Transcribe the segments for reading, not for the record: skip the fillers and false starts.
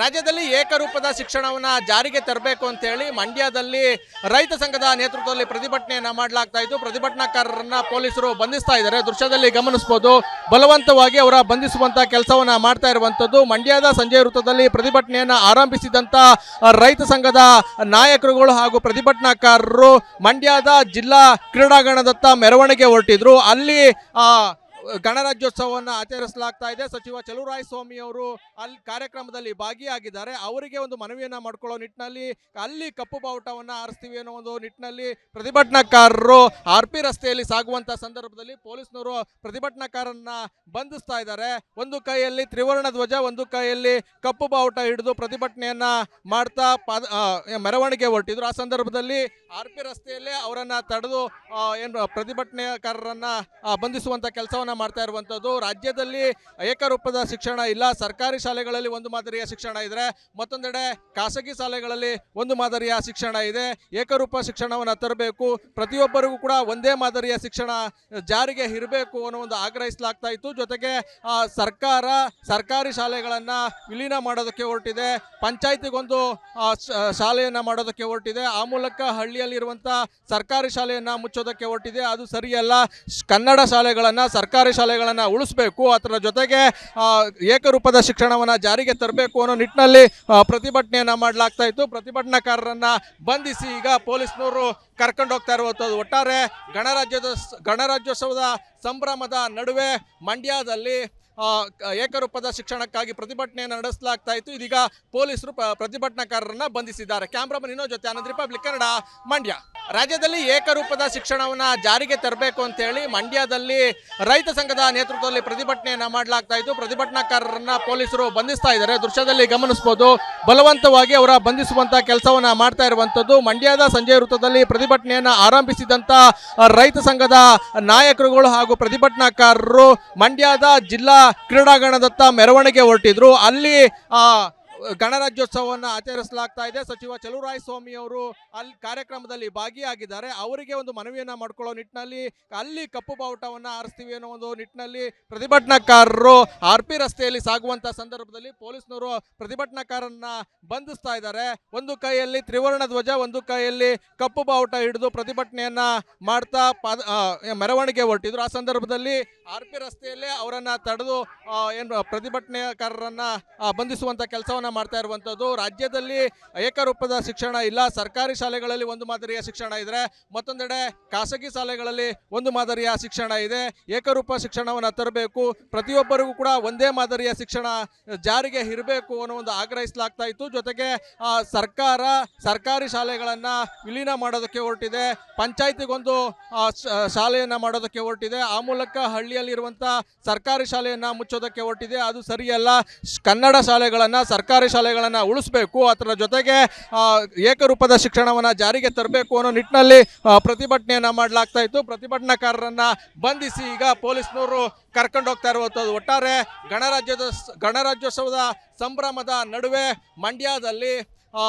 ರಾಜ್ಯದಲ್ಲಿ ಏಕರೂಪದ ಶಿಕ್ಷಣವನ್ನ ಜಾರಿಗೆ ತರಬೇಕು ಅಂತ ಹೇಳಿ ಮಂಡ್ಯದಲ್ಲಿ ರೈತ ಸಂಘದ ನೇತೃತ್ವದಲ್ಲಿ ಪ್ರತಿಭಟನೆಯನ್ನ ಮಾಡಲಾಗ್ತಾ ಇತ್ತು. ಪ್ರತಿಭಟನಾಕಾರರನ್ನ ಪೊಲೀಸರು ಬಂಧಿಸ್ತಾ ಇದ್ದಾರೆ. ದೃಶ್ಯದಲ್ಲಿ ಗಮನಿಸಬಹುದು, ಬಲವಂತವಾಗಿ ಅವರ ಬಂಧಿಸುವಂತ ಕೆಲಸವನ್ನ ಮಾಡ್ತಾ ಇರುವಂತದ್ದು. ಮಂಡ್ಯದ ಸಂಜೆ ವೃತ್ತದಲ್ಲಿ ಪ್ರತಿಭಟನೆಯನ್ನ ಆರಂಭಿಸಿದಂತ ರೈತ ಸಂಘದ ನಾಯಕರುಗಳು ಹಾಗೂ ಪ್ರತಿಭಟನಾಕಾರರು ಮಂಡ್ಯದ ಜಿಲ್ಲಾ ಕ್ರೀಡಾಂಗಣದತ್ತ ಮೆರವಣಿಗೆ ಹೊರಟಿದ್ರು. ಅಲ್ಲಿ ಗಣರಾಜ್ಯೋತ್ಸವವನ್ನು ಆಚರಿಸಲಾಗ್ತಾ ಇದೆ. ಸಚಿವ ಚಲುವರಾಯಸ್ವಾಮಿ ಅವರು ಅಲ್ಲಿ ಕಾರ್ಯಕ್ರಮದಲ್ಲಿ ಭಾಗಿಯಾಗಿದ್ದಾರೆ. ಅವರಿಗೆ ಒಂದು ಮನವಿಯನ್ನ ಮಾಡಿಕೊಳ್ಳೋ ನಿಟ್ಟಿನಲ್ಲಿ ಅಲ್ಲಿ ಕಪ್ಪು ಬಾವುಟವನ್ನ ಆರಿಸ್ತೀವಿ ಅನ್ನೋ ಒಂದು ನಿಟ್ಟಿನಲ್ಲಿ ಪ್ರತಿಭಟನಾಕಾರರು RP ರಸ್ತೆಯಲ್ಲಿ ಸಾಗುವಂತ ಸಂದರ್ಭದಲ್ಲಿ ಪೊಲೀಸ್ನವರು ಪ್ರತಿಭಟನಾಕಾರರನ್ನ ಬಂಧಿಸ್ತಾ ಇದ್ದಾರೆ. ಒಂದು ಕೈಯಲ್ಲಿ ತ್ರಿವರ್ಣ ಧ್ವಜ, ಒಂದು ಕೈಯಲ್ಲಿ ಕಪ್ಪು ಬಾವುಟ ಹಿಡಿದು ಪ್ರತಿಭಟನೆಯನ್ನ ಮಾಡ್ತಾ ಮೆರವಣಿಗೆ ಹೊರಟಿದ್ರು. ಆ ಸಂದರ್ಭದಲ್ಲಿ RP ರಸ್ತೆಯಲ್ಲೇ ಅವರನ್ನ ತಡೆದು ಪ್ರತಿಭಟನಾಕಾರರನ್ನ ಬಂಧಿಸುವಂತ ಕೆಲಸವನ್ನ ಮಾಡ್ತಾ ಇರುವಂತದ್ದು. ರಾಜ್ಯದಲ್ಲಿ ಏಕರೂಪದ ಶಿಕ್ಷಣ ಇಲ್ಲ. ಸರ್ಕಾರಿ ಶಾಲೆಗಳಲ್ಲಿ ಒಂದು ಮಾದರಿಯ ಶಿಕ್ಷಣ ಇದ್ರೆ, ಮತ್ತೊಂದೆಡೆ ಖಾಸಗಿ ಶಾಲೆಗಳಲ್ಲಿ ಒಂದು ಮಾದರಿಯ ಶಿಕ್ಷಣ ಇದೆ. ಏಕರೂಪ ಶಿಕ್ಷಣವನ್ನು ತರಬೇಕು, ಪ್ರತಿಯೊಬ್ಬರಿಗೂ ಕೂಡ ಒಂದೇ ಮಾದರಿಯ ಶಿಕ್ಷಣ ಜಾರಿಗೆ ಇರಬೇಕು ಅನ್ನೋ ಒಂದು ಆಗ್ರಹಿಸಲಾಗ್ತಾ ಇತ್ತು. ಜೊತೆಗೆ ಸರ್ಕಾರಿ ಶಾಲೆಗಳನ್ನ ವಿಲೀನ ಮಾಡೋದಕ್ಕೆ ಹೊರಟಿದೆ, ಪಂಚಾಯತಿಗೊಂದು ಶಾಲೆಯನ್ನ ಮಾಡೋದಕ್ಕೆ ಹೊರಟಿದೆ. ಆ ಮೂಲಕ ಹಳ್ಳಿಯಲ್ಲಿರುವಂತ ಸರ್ಕಾರಿ ಶಾಲೆಯನ್ನ ಮುಚ್ಚೋದಕ್ಕೆ ಹೊರಟಿದೆ. ಅದು ಸರಿಯಲ್ಲ. ಕನ್ನಡ ಶಾಲೆಗಳನ್ನ, ಸರ್ಕಾರಿ ಶಾಲೆಗಳನ್ನ ಉಳಿಸಬೇಕು, ಅದರ ಜೊತೆಗೆ ಏಕರೂಪದ ಶಿಕ್ಷಣವನ್ನ ಜಾರಿಗೆ ತರಬೇಕು ಅನ್ನೋ ನಿಟ್ಟಿನಲ್ಲಿ ಪ್ರತಿಭಟನೆಯನ್ನ ಮಾಡಲಾಗ್ತಾ ಇತ್ತು. ಪ್ರತಿಭಟನಾಕಾರರನ್ನ ಬಂಧಿಸಿ ಈಗ ಪೊಲೀಸ್ನವರು ಕರ್ಕೊಂಡು ಹೋಗ್ತಾ ಇರುವಂಥದ್ದು. ಒಟ್ಟಾರೆ ಗಣರಾಜ್ಯೋತ್ಸವದ ಸಂಭ್ರಮದ ನಡುವೆ ಮಂಡ್ಯದಲ್ಲಿ ಏಕರೂಪದ ಶಿಕ್ಷಣಕ್ಕಾಗಿ ಪ್ರತಿಭಟನೆಯನ್ನು ನಡೆಸಲಾಗ್ತಾ ಇತ್ತು. ಇದೀಗ ಪೊಲೀಸರು ಪ್ರತಿಭಟನಾಕಾರರನ್ನ ಬಂಧಿಸಿದ್ದಾರೆ. ಕ್ಯಾಮ್ರಾಮನ್ ಇನ್ನೋ ಜೊತೆ ಆನಂದ್, ರಿಪಬ್ಲಿಕ್ ಕನ್ನಡ, ಮಂಡ್ಯ. ರಾಜ್ಯದಲ್ಲಿ ಏಕರೂಪದ ಶಿಕ್ಷಣವನ್ನ ಜಾರಿಗೆ ತರಬೇಕು ಅಂತ ಹೇಳಿ ಮಂಡ್ಯದಲ್ಲಿ ರೈತ ಸಂಘದ ನೇತೃತ್ವದಲ್ಲಿ ಪ್ರತಿಭಟನೆಯನ್ನ ಮಾಡಲಾಗ್ತಾ ಇತ್ತು. ಪ್ರತಿಭಟನಾಕಾರರನ್ನ ಪೊಲೀಸರು ಬಂಧಿಸ್ತಾ ಇದ್ದಾರೆ. ದೃಶ್ಯದಲ್ಲಿ ಗಮನಿಸಬಹುದು, ಬಲವಂತವಾಗಿ ಅವರ ಬಂಧಿಸುವಂತ ಕೆಲಸವನ್ನ ಮಾಡ್ತಾ ಇರುವಂತದ್ದು. ಮಂಡ್ಯದ ಸಂಜೆ ವೃತ್ತದಲ್ಲಿ ಪ್ರತಿಭಟನೆಯನ್ನ ಆರಂಭಿಸಿದಂತ ರೈತ ಸಂಘದ ನಾಯಕರುಗಳು ಹಾಗೂ ಪ್ರತಿಭಟನಾಕಾರರು ಮಂಡ್ಯದ ಜಿಲ್ಲಾ ಕ್ರೀಡಾಂಗಣದತ್ತ ಮೆರವಣಿಗೆ ಹೊರಟಿದ್ರು. ಅಲ್ಲಿ ಗಣರಾಜ್ಯೋತ್ಸವವನ್ನು ಆಚರಿಸಲಾಗ್ತಾ ಇದೆ. ಸಚಿವ ಚಲುವರಾಯಸ್ವಾಮಿ ಅವರು ಅಲ್ಲಿ ಕಾರ್ಯಕ್ರಮದಲ್ಲಿ ಭಾಗಿಯಾಗಿದ್ದಾರೆ. ಅವರಿಗೆ ಒಂದು ಮನವಿಯನ್ನ ಮಾಡಿಕೊಳ್ಳೋ ನಿಟ್ಟಿನಲ್ಲಿ ಅಲ್ಲಿ ಕಪ್ಪು ಬಾವುಟವನ್ನ ಆರಿಸ್ತೀವಿ ಅನ್ನೋ ಒಂದು ನಿಟ್ಟಿನಲ್ಲಿ ಪ್ರತಿಭಟನಾಕಾರರು RP ರಸ್ತೆಯಲ್ಲಿ ಸಾಗುವಂತ ಸಂದರ್ಭದಲ್ಲಿ ಪೊಲೀಸ್ನವರು ಪ್ರತಿಭಟನಾಕಾರರನ್ನ ಬಂಧಿಸ್ತಾ ಇದ್ದಾರೆ. ಒಂದು ಕೈಯಲ್ಲಿ ತ್ರಿವರ್ಣ ಧ್ವಜ, ಒಂದು ಕೈಯಲ್ಲಿ ಕಪ್ಪು ಬಾವುಟ ಹಿಡಿದು ಪ್ರತಿಭಟನೆಯನ್ನ ಮಾಡ್ತಾ ಮೆರವಣಿಗೆ ಹೊರಟಿದ್ರು. ಆ ಸಂದರ್ಭದಲ್ಲಿ RP ರಸ್ತೆಯಲ್ಲೇ ಅವರನ್ನ ತಡೆದು ಪ್ರತಿಭಟನಾಕಾರರನ್ನ ಬಂಧಿಸುವಂತ ಕೆಲಸವನ್ನ ಮಾಡ್ತಾ ಇರುವಂತದ್ದು. ರಾಜ್ಯದಲ್ಲಿ ಏಕರೂಪದ ಶಿಕ್ಷಣ ಇಲ್ಲ. ಸರ್ಕಾರಿ ಶಾಲೆಗಳಲ್ಲಿ ಒಂದು ಮಾದರಿಯ ಶಿಕ್ಷಣ ಇದ್ರೆ, ಮತ್ತೊಂದೆಡೆ ಖಾಸಗಿ ಶಾಲೆಗಳಲ್ಲಿ ಒಂದು ಮಾದರಿಯ ಶಿಕ್ಷಣ ಇದೆ. ಏಕರೂಪ ಶಿಕ್ಷಣವನ್ನು ತರಬೇಕು, ಪ್ರತಿಯೊಬ್ಬರಿಗೂ ಕೂಡ ಒಂದೇ ಮಾದರಿಯ ಶಿಕ್ಷಣ ಜಾರಿಗೆ ಇರಬೇಕು ಅನ್ನೋ ಒಂದು ಆಗ್ರಹಿಸಲಾಗ್ತಾ ಇತ್ತು. ಜೊತೆಗೆ ಸರ್ಕಾರಿ ಶಾಲೆಗಳನ್ನ ವಿಲೀನ ಮಾಡೋದಕ್ಕೆ ಹೊರಟಿದೆ, ಪಂಚಾಯತಿಗೊಂದು ಶಾಲೆಯನ್ನ ಮಾಡೋದಕ್ಕೆ ಹೊರಟಿದೆ. ಆ ಮೂಲಕ ಹಳ್ಳಿಯಲ್ಲಿರುವಂತ ಸರ್ಕಾರಿ ಶಾಲೆಯನ್ನ ಮುಚ್ಚೋದಕ್ಕೆ ಹೊರಟಿದೆ. ಅದು ಸರಿಯಲ್ಲ. ಕನ್ನಡ ಶಾಲೆಗಳನ್ನ, ಸರ್ಕಾರಿ ಶಾಲೆಗಳನ್ನ ಉಳಿಸಬೇಕು, ಅದರ ಜೊತೆಗೆ ಏಕರೂಪದ ಶಿಕ್ಷಣವನ್ನ ಜಾರಿಗೆ ತರಬೇಕು ಅನ್ನೋ ನಿಟ್ಟಿನಲ್ಲಿ ಪ್ರತಿಭಟನೆಯನ್ನ ಮಾಡಲಾಗ್ತಾ ಇತ್ತು. ಪ್ರತಿಭಟನಾಕಾರರನ್ನ ಬಂಧಿಸಿ ಈಗ ಪೊಲೀಸ್ನವರು ಕರ್ಕೊಂಡು ಹೋಗ್ತಾ ಇರುವಂತದ್ದು. ಒಟ್ಟಾರೆ ಗಣರಾಜ್ಯೋತ್ಸವದ ಸಂಭ್ರಮದ ನಡುವೆ ಮಂಡ್ಯದಲ್ಲಿ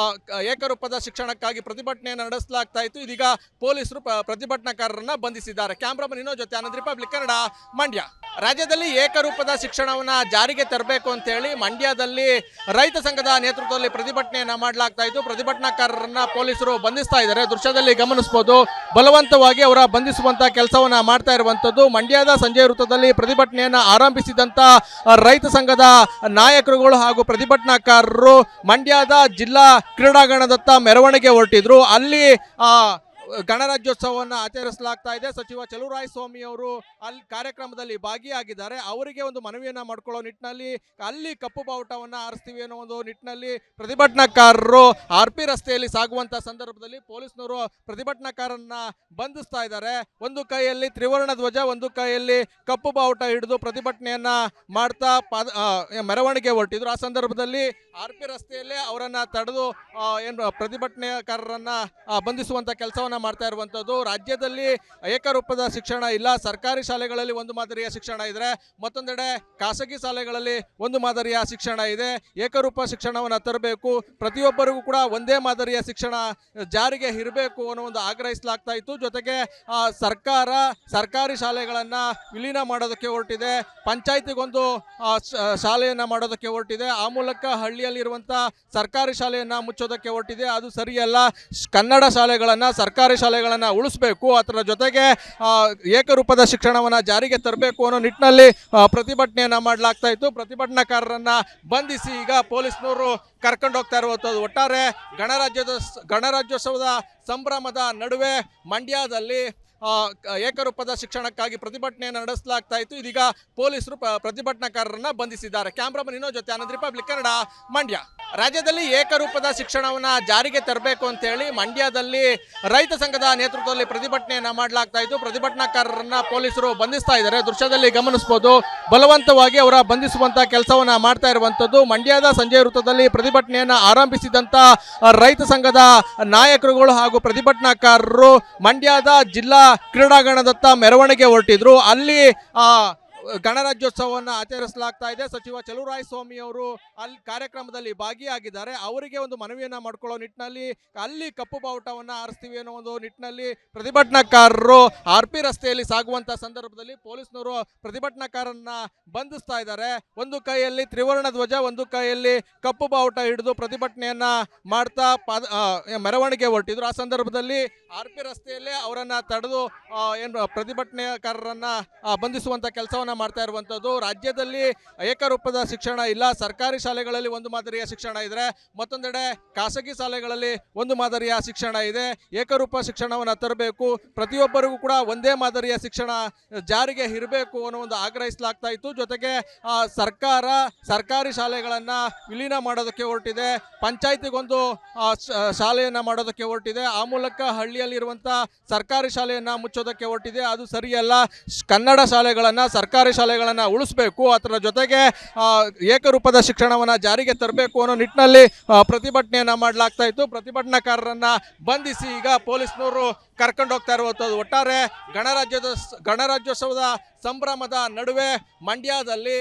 ಏಕರೂಪದ ಶಿಕ್ಷಣಕ್ಕಾಗಿ ಪ್ರತಿಭಟನೆಯನ್ನು ನಡೆಸಲಾಗ್ತಾ ಇತ್ತು. ಇದೀಗ ಪೊಲೀಸರು ಪ್ರತಿಭಟನಾಕಾರರನ್ನ ಬಂಧಿಸಿದ್ದಾರೆ. ಕ್ಯಾಮ್ರಾಮನ್ ಇನ್ನೋ ಜೊತೆ ಆನಂದ್, ರಿಪಬ್ಲಿಕ್ ಕನ್ನಡ, ಮಂಡ್ಯ. ರಾಜ್ಯದಲ್ಲಿ ಏಕರೂಪದ ಶಿಕ್ಷಣವನ್ನ ಜಾರಿಗೆ ತರಬೇಕು ಅಂತ ಹೇಳಿ ಮಂಡ್ಯದಲ್ಲಿ ರೈತ ಸಂಘದ ನೇತೃತ್ವದಲ್ಲಿ ಪ್ರತಿಭಟನೆಯನ್ನ ಮಾಡಲಾಗ್ತಾ ಇತ್ತು. ಪ್ರತಿಭಟನಾಕಾರರನ್ನ ಪೊಲೀಸರು ಬಂಧಿಸ್ತಾ ಇದ್ದಾರೆ. ದೃಶ್ಯದಲ್ಲಿ ಗಮನಿಸಬಹುದು, ಬಲವಂತವಾಗಿ ಅವರ ಬಂಧಿಸುವಂತ ಕೆಲಸವನ್ನ ಮಾಡ್ತಾ ಇರುವಂತದ್ದು. ಮಂಡ್ಯದ ಸಂಜೆ ವೃತ್ತದಲ್ಲಿ ಪ್ರತಿಭಟನೆಯನ್ನ ಆರಂಭಿಸಿದಂತ ರೈತ ಸಂಘದ ನಾಯಕರುಗಳು ಹಾಗೂ ಪ್ರತಿಭಟನಾಕಾರರು ಮಂಡ್ಯದ ಜಿಲ್ಲಾ ಕ್ರೀಡಾಂಗಣದತ್ತ ಮೆರವಣಿಗೆ ಹೊರಟಿದ್ರು. ಅಲ್ಲಿ ಗಣರಾಜ್ಯೋತ್ಸವವನ್ನು ಆಚರಿಸಲಾಗ್ತಾ ಇದೆ. ಸಚಿವ ಚಲುವರಾಯಸ್ವಾಮಿ ಅವರು ಅಲ್ಲಿ ಕಾರ್ಯಕ್ರಮದಲ್ಲಿ ಭಾಗಿಯಾಗಿದ್ದಾರೆ. ಅವರಿಗೆ ಒಂದು ಮನವಿಯನ್ನ ಮಾಡಿಕೊಳ್ಳೋ ನಿಟ್ಟಿನಲ್ಲಿ ಅಲ್ಲಿ ಕಪ್ಪು ಬಾವುಟವನ್ನ ಆರಿಸ್ತೀವಿ ಅನ್ನೋ ಒಂದು ನಿಟ್ಟಿನಲ್ಲಿ ಪ್ರತಿಭಟನಾಕಾರರು RP ರಸ್ತೆಯಲ್ಲಿ ಸಾಗುವಂತ ಸಂದರ್ಭದಲ್ಲಿ ಪೊಲೀಸ್ನವರು ಪ್ರತಿಭಟನಾಕಾರರನ್ನ ಬಂಧಿಸ್ತಾ ಇದ್ದಾರೆ. ಒಂದು ಕೈಯಲ್ಲಿ ತ್ರಿವರ್ಣ ಧ್ವಜ, ಒಂದು ಕೈಯಲ್ಲಿ ಕಪ್ಪು ಬಾವುಟ ಹಿಡಿದು ಪ್ರತಿಭಟನೆಯನ್ನ ಮಾಡ್ತಾ ಮೆರವಣಿಗೆ ಹೊರಟಿದ್ರು. ಆ ಸಂದರ್ಭದಲ್ಲಿ RP ರಸ್ತೆಯಲ್ಲೇ ಅವರನ್ನ ತಡೆದು ಪ್ರತಿಭಟನಾಕಾರರನ್ನ ಬಂಧಿಸುವಂತ ಕೆಲಸವನ್ನ ಮಾಡ್ತಾ ಇರುವಂತದ್ದು ರಾಜ್ಯದಲ್ಲಿ ಏಕರೂಪದ ಶಿಕ್ಷಣ ಇಲ್ಲ. ಸರ್ಕಾರಿ ಶಾಲೆಗಳಲ್ಲಿ ಒಂದು ಮಾದರಿಯ ಶಿಕ್ಷಣ ಇದ್ರೆ, ಮತ್ತೊಂದೆಡೆ ಖಾಸಗಿ ಶಾಲೆಗಳಲ್ಲಿ ಒಂದು ಮಾದರಿಯ ಶಿಕ್ಷಣ ಇದೆ. ಏಕರೂಪ ಶಿಕ್ಷಣವನ್ನು ತರಬೇಕು, ಪ್ರತಿಯೊಬ್ಬರಿಗೂ ಕೂಡ ಒಂದೇ ಮಾದರಿಯ ಶಿಕ್ಷಣ ಜಾರಿಗೆ ಇರಬೇಕು ಅನ್ನೋ ಒಂದು ಆಗ್ರಹಿಸಲಾಗ್ತಾ ಇತ್ತು. ಜೊತೆಗೆ ಸರ್ಕಾರ ಸರ್ಕಾರಿ ಶಾಲೆಗಳನ್ನ ವಿಲೀನ ಮಾಡೋದಕ್ಕೆ ಹೊರಟಿದೆ, ಪಂಚಾಯತಿಗೊಂದು ಶಾಲೆಯನ್ನ ಮಾಡೋದಕ್ಕೆ ಹೊರಟಿದೆ. ಆ ಮೂಲಕ ಹಳ್ಳಿಯಲ್ಲಿರುವಂತ ಸರ್ಕಾರಿ ಶಾಲೆಯನ್ನ ಮುಚ್ಚೋದಕ್ಕೆ ಹೊರಟಿದೆ. ಅದು ಸರಿಯಲ್ಲ. ಕನ್ನಡ ಶಾಲೆಗಳನ್ನ, ಸರ್ಕಾರಿ ಶಾಲೆಗಳನ್ನ ಉಳಿಸಬೇಕು, ಅದರ ಜೊತೆಗೆ ಏಕರೂಪದ ಶಿಕ್ಷಣವನ್ನ ಜಾರಿಗೆ ತರಬೇಕು ಅನ್ನೋ ನಿಟ್ಟಿನಲ್ಲಿ ಪ್ರತಿಭಟನೆಯನ್ನ ಮಾಡಲಾಗ್ತಾ ಇತ್ತು. ಪ್ರತಿಭಟನಾಕಾರರನ್ನ ಬಂಧಿಸಿ ಈಗ ಪೊಲೀಸ್ನವರು ಕರ್ಕೊಂಡು ಹೋಗ್ತಾ ಇರುವಂಥದ್ದು. ಒಟ್ಟಾರೆ ಗಣರಾಜ್ಯೋತ್ಸವದ ಸಂಭ್ರಮದ ನಡುವೆ ಮಂಡ್ಯದಲ್ಲಿ ಏಕರೂಪದ ಶಿಕ್ಷಣಕ್ಕಾಗಿ ಪ್ರತಿಭಟನೆಯನ್ನು ನಡೆಸಲಾಗ್ತಾ ಇತ್ತು. ಇದೀಗ ಪೊಲೀಸರು ಪ್ರತಿಭಟನಾಕಾರರನ್ನ ಬಂಧಿಸಿದ್ದಾರೆ. ಕ್ಯಾಮ್ರಾಮನ್ ಇನ್ನೋ ಜೊತೆ ಆನಂದ್, ರಿಪಬ್ಲಿಕ್ ಕನ್ನಡ, ಮಂಡ್ಯ. ರಾಜ್ಯದಲ್ಲಿ ಏಕರೂಪದ ಶಿಕ್ಷಣವನ್ನ ಜಾರಿಗೆ ತರಬೇಕು ಅಂತ ಹೇಳಿ ಮಂಡ್ಯದಲ್ಲಿ ರೈತ ಸಂಘದ ನೇತೃತ್ವದಲ್ಲಿ ಪ್ರತಿಭಟನೆಯನ್ನ ಮಾಡಲಾಗ್ತಾ ಇತ್ತು. ಪ್ರತಿಭಟನಾಕಾರರನ್ನ ಪೊಲೀಸರು ಬಂಧಿಸ್ತಾ ಇದ್ದಾರೆ. ದೃಶ್ಯದಲ್ಲಿ ಗಮನಿಸಬಹುದು, ಬಲವಂತವಾಗಿ ಅವರ ಬಂಧಿಸುವಂತ ಕೆಲಸವನ್ನ ಮಾಡ್ತಾ ಇರುವಂತದ್ದು. ಮಂಡ್ಯದ ಸಂಜೆ ವೃತ್ತದಲ್ಲಿ ಪ್ರತಿಭಟನೆಯನ್ನ ಆರಂಭಿಸಿದಂತ ರೈತ ಸಂಘದ ನಾಯಕರುಗಳು ಹಾಗೂ ಪ್ರತಿಭಟನಾಕಾರರು ಮಂಡ್ಯದ ಜಿಲ್ಲಾ ಕ್ರೀಡಾಂಗಣದತ್ತ ಮೆರವಣಿಗೆ ಹೊರಟಿದ್ರು. ಅಲ್ಲಿ ಗಣರಾಜ್ಯೋತ್ಸವವನ್ನು ಆಚರಿಸಲಾಗ್ತಾ ಇದೆ. ಸಚಿವ ಚಲುವರಾಯಸ್ವಾಮಿ ಅವರು ಅಲ್ಲಿ ಕಾರ್ಯಕ್ರಮದಲ್ಲಿ ಭಾಗಿಯಾಗಿದ್ದಾರೆ. ಅವರಿಗೆ ಒಂದು ಮನವಿಯನ್ನ ಮಾಡ್ಕೊಳ್ಳೋ ನಿಟ್ಟಿನಲ್ಲಿ ಅಲ್ಲಿ ಕಪ್ಪು ಬಾವುಟವನ್ನ ಆರಿಸ್ತೀವಿ ಅನ್ನೋ ಒಂದು ನಿಟ್ಟಿನಲ್ಲಿ ಪ್ರತಿಭಟನಾಕಾರರು RP ರಸ್ತೆಯಲ್ಲಿ ಸಾಗುವಂತ ಸಂದರ್ಭದಲ್ಲಿ ಪೊಲೀಸ್ನವರು ಪ್ರತಿಭಟನಾಕಾರರನ್ನ ಬಂಧಿಸ್ತಾ ಇದ್ದಾರೆ. ಒಂದು ಕೈಯಲ್ಲಿ ತ್ರಿವರ್ಣ ಧ್ವಜ, ಒಂದು ಕೈಯಲ್ಲಿ ಕಪ್ಪು ಬಾವುಟ ಹಿಡಿದು ಪ್ರತಿಭಟನೆಯನ್ನ ಮಾಡ್ತಾ ಮೆರವಣಿಗೆ ಹೊರಟಿದ್ರು. ಆ ಸಂದರ್ಭದಲ್ಲಿ RP ರಸ್ತೆಯಲ್ಲೇ ಅವರನ್ನ ತಡೆದು ಪ್ರತಿಭಟನಾಕಾರರನ್ನ ಬಂಧಿಸುವಂತ ಕೆಲಸವನ್ನ ಮಾಡ್ತಾ ಇರುವಂತದ್ದು. ರಾಜ್ಯದಲ್ಲಿ ಏಕರೂಪದ ಶಿಕ್ಷಣ ಇಲ್ಲ. ಸರ್ಕಾರಿ ಶಾಲೆಗಳಲ್ಲಿ ಒಂದು ಮಾದರಿಯ ಶಿಕ್ಷಣ ಇದ್ರೆ, ಮತ್ತೊಂದೆಡೆ ಖಾಸಗಿ ಶಾಲೆಗಳಲ್ಲಿ ಒಂದು ಮಾದರಿಯ ಶಿಕ್ಷಣ ಇದೆ. ಏಕರೂಪ ಶಿಕ್ಷಣವನ್ನು ತರಬೇಕು, ಪ್ರತಿಯೊಬ್ಬರಿಗೂ ಕೂಡ ಒಂದೇ ಮಾದರಿಯ ಶಿಕ್ಷಣ ಜಾರಿಗೆ ಇರಬೇಕು ಅನ್ನೋ ಒಂದು ಆಗ್ರಹಿಸಲಾಗ್ತಾ ಇತ್ತು. ಜೊತೆಗೆ ಸರ್ಕಾರ ಸರ್ಕಾರಿ ಶಾಲೆಗಳನ್ನ ವಿಲೀನ ಮಾಡೋದಕ್ಕೆ ಹೊರಟಿದೆ, ಪಂಚಾಯತಿಗೊಂದು ಶಾಲೆಯನ್ನ ಮಾಡೋದಕ್ಕೆ ಹೊರಟಿದೆ. ಆ ಮೂಲಕ ಹಳ್ಳಿಯಲ್ಲಿರುವಂತ ಸರ್ಕಾರಿ ಶಾಲೆಯನ್ನ ಮುಚ್ಚೋದಕ್ಕೆ ಹೊರಟಿದೆ. ಅದು ಸರಿಯಲ್ಲ. ಕನ್ನಡ ಶಾಲೆಗಳನ್ನ, ಸರ್ಕಾರಿ ಶಾಲೆಗಳನ್ನ ಉಳಿಸಬೇಕು, ಅದರ ಜೊತೆಗೆ ಏಕರೂಪದ ಶಿಕ್ಷಣವನ್ನ ಜಾರಿಗೆ ತರಬೇಕು ಅನ್ನೋ ನಿಟ್ಟಿನಲ್ಲಿ ಪ್ರತಿಭಟನೆಯನ್ನ ಮಾಡಲಾಗ್ತಾ ಇತ್ತು. ಪ್ರತಿಭಟನಾಕಾರರನ್ನ ಬಂಧಿಸಿ ಈಗ ಪೊಲೀಸ್ನವರು ಕರ್ಕೊಂಡು ಹೋಗ್ತಾ ಇರುವಂತದ್ದು. ಒಟ್ಟಾರೆ ಗಣರಾಜ್ಯೋತ್ಸವದ ಸಂಭ್ರಮದ ನಡುವೆ ಮಂಡ್ಯದಲ್ಲಿ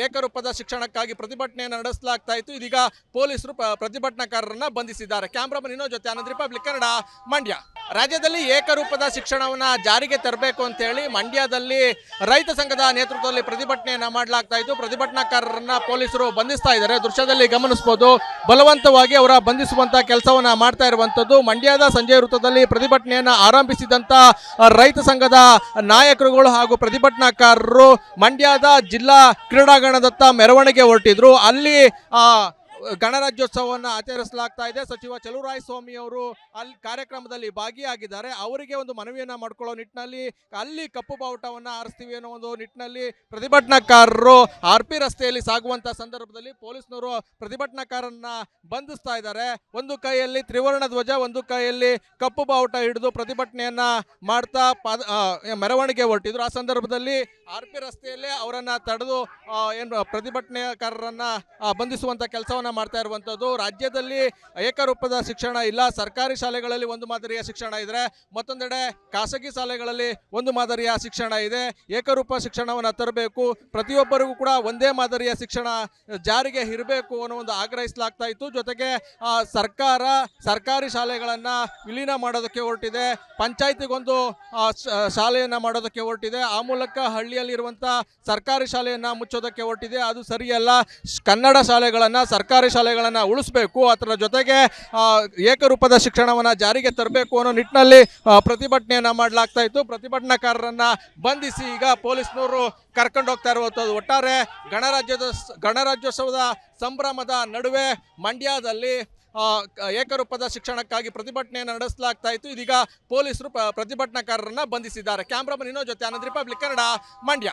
ಏಕರೂಪದ ಶಿಕ್ಷಣಕ್ಕಾಗಿ ಪ್ರತಿಭಟನೆಯನ್ನು ನಡೆಸಲಾಗ್ತಾ ಇತ್ತು. ಇದೀಗ ಪೊಲೀಸರು ಪ್ರತಿಭಟನಾಕಾರರನ್ನ ಬಂಧಿಸಿದ್ದಾರೆ. ಕ್ಯಾಮ್ರಾಮನ್ ಇನ್ನೋ ಜೊತೆ ಆನಂದ್, ರಿಪಬ್ಲಿಕ್ ಕನ್ನಡ, ಮಂಡ್ಯ. ರಾಜ್ಯದಲ್ಲಿ ಏಕರೂಪದ ಶಿಕ್ಷಣವನ್ನ ಜಾರಿಗೆ ತರಬೇಕು ಅಂತ ಹೇಳಿ ಮಂಡ್ಯದಲ್ಲಿ ರೈತ ಸಂಘದ ನೇತೃತ್ವದಲ್ಲಿ ಪ್ರತಿಭಟನೆಯನ್ನ ಮಾಡಲಾಗ್ತಾ ಇತ್ತು. ಪ್ರತಿಭಟನಾಕಾರರನ್ನ ಪೊಲೀಸರು ಬಂಧಿಸ್ತಾ ಇದ್ದಾರೆ. ದೃಶ್ಯದಲ್ಲಿ ಗಮನಿಸಬಹುದು, ಬಲವಂತವಾಗಿ ಅವರ ಬಂಧಿಸುವಂತ ಕೆಲಸವನ್ನ ಮಾಡ್ತಾ ಇರುವಂತದ್ದು. ಮಂಡ್ಯದ ಸಂಜೆ ವೃತ್ತದಲ್ಲಿ ಪ್ರತಿಭಟನೆಯನ್ನ ಆರಂಭಿಸಿದಂತ ರೈತ ಸಂಘದ ನಾಯಕರುಗಳು ಹಾಗೂ ಪ್ರತಿಭಟನಾಕಾರರು ಮಂಡ್ಯದ ಜಿಲ್ಲಾ ಕ್ರೀಡಾಂಗಣದತ್ತ ಮೆರವಣಿಗೆ ಹೊರಟಿದ್ರು. ಅಲ್ಲಿ ಗಣರಾಜ್ಯೋತ್ಸವವನ್ನು ಆಚರಿಸಲಾಗ್ತಾ ಇದೆ. ಸಚಿವ ಚಲುವರಾಯಸ್ವಾಮಿ ಅವರು ಅಲ್ಲಿ ಕಾರ್ಯಕ್ರಮದಲ್ಲಿ ಭಾಗಿಯಾಗಿದ್ದಾರೆ. ಅವರಿಗೆ ಒಂದು ಮನವಿಯನ್ನ ಮಾಡ್ಕೊಳ್ಳೋ ನಿಟ್ಟಿನಲ್ಲಿ ಅಲ್ಲಿ ಕಪ್ಪು ಬಾವುಟವನ್ನ ಆರಿಸ್ತೀವಿ ಅನ್ನೋ ಒಂದು ನಿಟ್ಟಿನಲ್ಲಿ ಪ್ರತಿಭಟನಾಕಾರರು RP ರಸ್ತೆಯಲ್ಲಿ ಸಾಗುವಂತ ಸಂದರ್ಭದಲ್ಲಿ ಪೊಲೀಸ್ನವರು ಪ್ರತಿಭಟನಾಕಾರರನ್ನ ಬಂಧಿಸ್ತಾ ಇದ್ದಾರೆ. ಒಂದು ಕೈಯಲ್ಲಿ ತ್ರಿವರ್ಣ ಧ್ವಜ, ಒಂದು ಕೈಯಲ್ಲಿ ಕಪ್ಪು ಬಾವುಟ ಹಿಡಿದು ಪ್ರತಿಭಟನೆಯನ್ನ ಮಾಡ್ತಾ ಮೆರವಣಿಗೆ ಹೊರಟಿದ್ರು. ಆ ಸಂದರ್ಭದಲ್ಲಿ RP ರಸ್ತೆಯಲ್ಲೇ ಅವರನ್ನ ತಡೆದು ಪ್ರತಿಭಟನಾಕಾರರನ್ನ ಬಂಧಿಸುವಂತ ಕೆಲಸವನ್ನ ಮಾಡ್ತಾ ಇರುವಂತದ್ದು. ರಾಜ್ಯದಲ್ಲಿ ಏಕರೂಪದ ಶಿಕ್ಷಣ ಇಲ್ಲ. ಸರ್ಕಾರಿ ಶಾಲೆಗಳಲ್ಲಿ ಒಂದು ಮಾದರಿಯ ಶಿಕ್ಷಣ ಇದ್ರೆ, ಮತ್ತೊಂದೆಡೆ ಖಾಸಗಿ ಶಾಲೆಗಳಲ್ಲಿ ಒಂದು ಮಾದರಿಯ ಶಿಕ್ಷಣ ಇದೆ. ಏಕರೂಪ ಶಿಕ್ಷಣವನ್ನ ತರಬೇಕು, ಪ್ರತಿಯೊಬ್ಬರಿಗೂ ಕೂಡ ಒಂದೇ ಮಾದರಿಯ ಶಿಕ್ಷಣ ಜಾರಿಗೆ ಇರಬೇಕು ಅನ್ನೋ ಒಂದು ಆಗ್ರಹಿಸಲಾಗ್ತಾ ಇತ್ತು. ಜೊತೆಗೆ ಸರ್ಕಾರ ಸರ್ಕಾರಿ ಶಾಲೆಗಳನ್ನ ವಿಲೀನ ಮಾಡೋದಕ್ಕೆ ಹೊರಟಿದೆ, ಪಂಚಾಯತಿಗೊಂದು ಶಾಲೆಯನ್ನ ಮಾಡೋದಕ್ಕೆ ಹೊರಟಿದೆ. ಆ ಮೂಲಕ ಹಳ್ಳಿಯಲ್ಲಿರುವಂತ ಸರ್ಕಾರಿ ಶಾಲೆಯನ್ನ ಮುಚ್ಚೋದಕ್ಕೆ ಹೊರಟಿದೆ. ಅದು ಸರಿಯಲ್ಲ. ಕನ್ನಡ ಶಾಲೆಗಳನ್ನ, ಸರ್ಕಾರಿ ಶಾಲೆಗಳನ್ನ ಉಳಿಸಬೇಕು, ಅದರ ಜೊತೆಗೆ ಏಕರೂಪದ ಶಿಕ್ಷಣವನ್ನ ಜಾರಿಗೆ ತರಬೇಕು ಅನ್ನೋ ನಿಟ್ಟಿನಲ್ಲಿ ಪ್ರತಿಭಟನೆಯನ್ನ ಮಾಡಲಾಗ್ತಾ ಇತ್ತು. ಪ್ರತಿಭಟನಾಕಾರರನ್ನ ಬಂಧಿಸಿ ಈಗ ಪೊಲೀಸ್ನವರು ಕರ್ಕೊಂಡು ಹೋಗ್ತಾ ಇರುವಂತದ್ದು. ಒಟ್ಟಾರೆ ಗಣರಾಜ್ಯೋತ್ಸವದ ಸಂಭ್ರಮದ ನಡುವೆ ಮಂಡ್ಯದಲ್ಲಿ ಏಕರೂಪದ ಶಿಕ್ಷಣಕ್ಕಾಗಿ ಪ್ರತಿಭಟನೆಯನ್ನು ನಡೆಸಲಾಗ್ತಾ ಇತ್ತು. ಇದೀಗ ಪೊಲೀಸರು ಪ್ರತಿಭಟನಾಕಾರರನ್ನ ಬಂಧಿಸಿದ್ದಾರೆ. ಕ್ಯಾಮ್ರಾಮನ್ ಇನ್ನೋ ಜೊತೆ ಆನಂದ್, ರಿಪಬ್ಲಿಕ್ ಕನ್ನಡ, ಮಂಡ್ಯ.